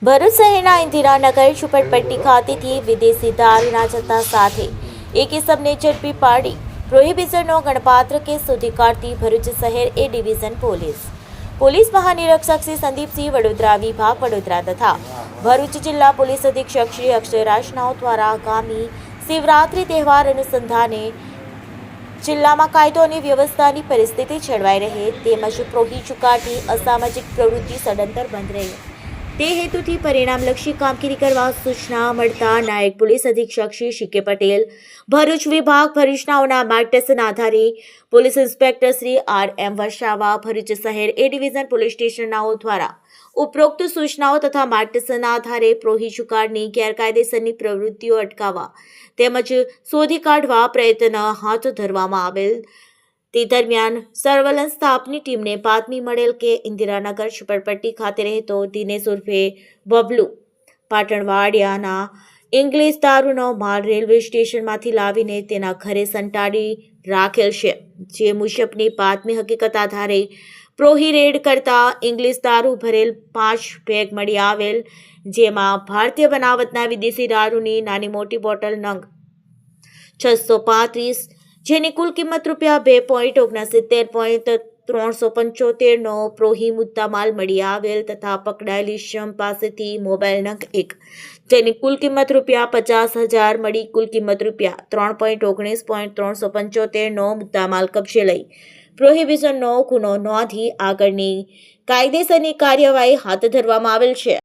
ભરૂચ શહેરના ઇન્દિરાનગર ઝુંપડપટ્ટી ખાતેથી વિદેશી દારૂના જથ્થા સાથે એક ઇસમને ઝડપી પાડી પ્રોહિબિશનનો ગણપાત્ર કેસ શોધી કાઢતી ભરૂચ શહેર એ ડિવિઝન પોલીસ મહાનિરીક્ષક શ્રી સંદીપસિંહ વડોદરા વિભાગ વડોદરા તથા ભરૂચ જિલ્લા પોલીસ અધિક્ષક શ્રી અક્ષયરાજ નાવ દ્વારા આગામી શિવરાત્રી તહેવાર અનુસંધાને જિલ્લામાં કાયદો અને વ્યવસ્થાની પરિસ્થિતિ જળવાઈ રહે તેમજ પ્રોહી ચુકાટી અસામાજિક પ્રવૃત્તિ સદંતર બંધ રહે તે હેતુથી પરિણામલક્ષી કામગીરી કરવા સૂચના મળતા નાયબ પોલીસ અધિક્ષક શ્રી શીકે પટેલ ભરૂચ વિભાગ ભરૂચનાઓના માર્ગદર્શન આધારે police inspector Shri R.M. Vasava Bharuch શહેર એ ડિવિઝન પોલીસ સ્ટેશનનાઓ દ્વારા ઉપરોક્ત સૂચનાઓ તથા માર્ગદર્શન આધારે પ્રોહી ચુકાડની ગેરકાયદેસરની પ્રવૃત્તિઓ અટકાવવા તેમજ શોધી કાઢવા પ્રયત્ન હાથ ધરવામાં આવેલ તે દરમિયાન સર્વેલન્સ સ્ટાફની ટીમને બાતમી મળેલ કે ઇન્દિરાનગર ઝુંપડપટ્ટી ખાતે રહેતો દિનેશ ઉર્ફે બબલુ પાટણવાડિયાના ઇંગ્લિશ દારૂનો માલ રેલવે સ્ટેશનમાંથી લાવીને તેના ઘરે સંતાડી રાખેલ છે જે મુજબની બાતમી હકીકત આધારે પ્રોહી રેડ કરતા ઇંગ્લિશ દારૂ ભરેલ 5 બેગ મળી આવેલ જેમાં ભારતીય બનાવટના વિદેશી દારૂની નાની મોટી બોટલ નંગ 635 જેની કુલ કિંમત રૂપિયા 2.69.375નો પ્રોહી મુદ્દામાલ મળી આવેલ તથા પકડાયેલી શમ પાસેથી મોબાઈલ નંગ 1 જેની કુલ કિંમત રૂપિયા 50,000 મળી કુલ કિંમત રૂપિયા 3.19.375નો મુદ્દામાલ કબજે લઈ પ્રોહિબિશનનો ગુનો નોંધી આગળની કાયદેસરની કાર્યવાહી હાથ ધરવામાં આવેલ છે।